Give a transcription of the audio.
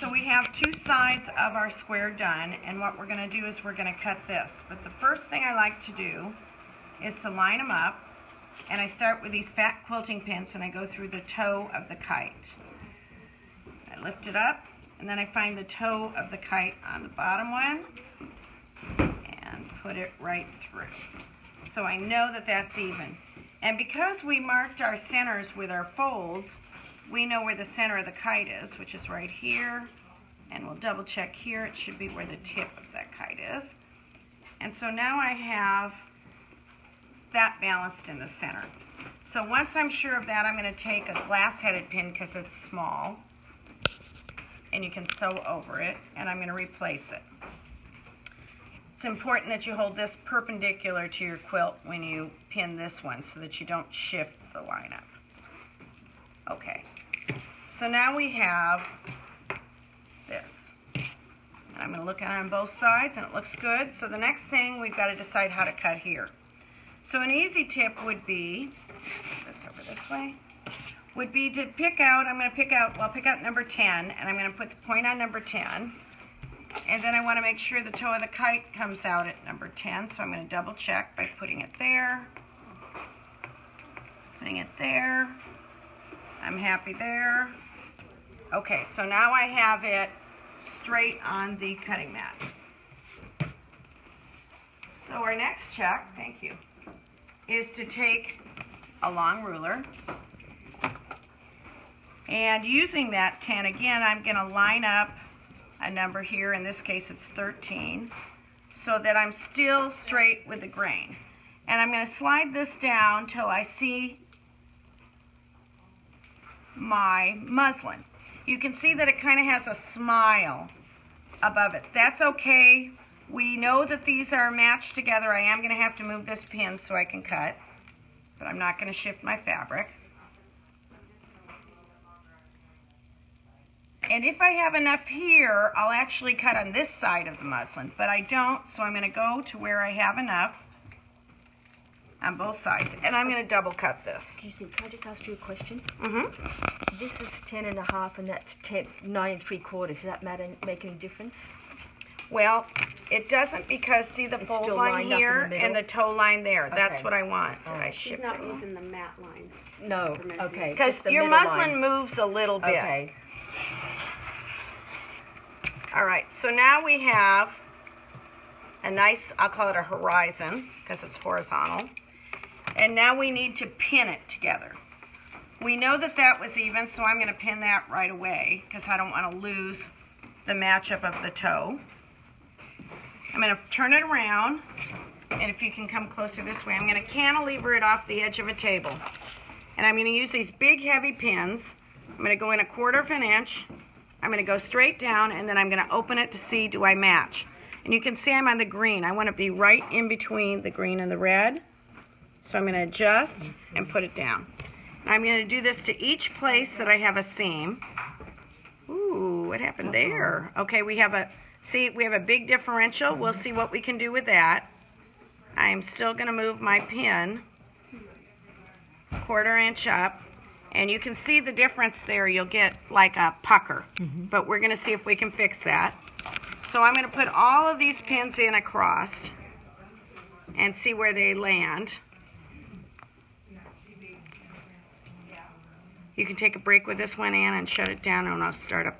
so we have two sides of our square done, and what we're going to do is we're going to cut this. But the first thing I like to do is to line them up, and I start with these fat quilting pins and I go through the toe of the kite. I lift it up, and then I find the toe of the kite on the bottom one and put it right through. So I know that that's even. And because we marked our centers with our folds, we know where the center of the kite is, which is right here. And we'll double check here. It should be where the tip of that kite is. And so now I have that balanced in the center. So once I'm sure of that, I'm going to take a glass-headed pin because it's small. And you can sew over it. And I'm going to replace it. It's important that you hold this perpendicular to your quilt when you pin this one so that you don't shift the line up. Okay, so now we have this. I'm going to look at it on both sides and it looks good. So the next thing we've got to decide how to cut here. So an easy tip would be, let's put this over this way, would be to pick out, I'll pick out number 10 and I'm going to put the point on number 10. And then I want to make sure the toe of the kite comes out at number 10, so I'm going to double check by putting it there, putting it there. I'm happy there. Okay, so now I have it straight on the cutting mat. So our next check, thank you, is to take a long ruler. And using that 10, again, I'm going to line up a number here, in this case it's 13, so that I'm still straight with the grain. And I'm going to slide this down till I see my muslin. You can see that it kind of has a smile above it. That's okay. We know that these are matched together. I am going to have to move this pin so I can cut, but I'm not going to shift my fabric. And if I have enough here, I'll actually cut on this side of the muslin, but I don't, so I'm going to go to where I have enough on both sides, and I'm going to double cut this. Excuse me, can I just ask you a question? Mm-hmm. This is 10.5 and that's 9 3/4. Does that make any difference? Well, it doesn't, because see the fold line here and the toe line there. Okay. That's what I want. Did I shift it? She's not using the mat line. No, okay. Because your muslin moves a little bit. Okay. All right, so now we have a nice, I'll call it a horizon, because it's horizontal. And now we need to pin it together. We know that that was even, so I'm going to pin that right away, because I don't want to lose the matchup of the toe. I'm going to turn it around, and if you can come closer this way, I'm going to cantilever it off the edge of a table. And I'm going to use these big heavy pins. I'm going to go in 1/4 of an inch. I'm going to go straight down, and then I'm going to open it to see, do I match? And you can see I'm on the green. I want to be right in between the green and the red. So I'm going to adjust and put it down. And I'm going to do this to each place that I have a seam. Ooh, what happened there? Okay, we have a big differential. We'll see what we can do with that. I am still going to move my pin 1/4 inch up. And you can see the difference there. You'll get like a pucker. But we're going to see if we can fix that. So I'm going to put all of these pins in across and see where they land. You can take a break with this one, Ann, and shut it down, and I'll start up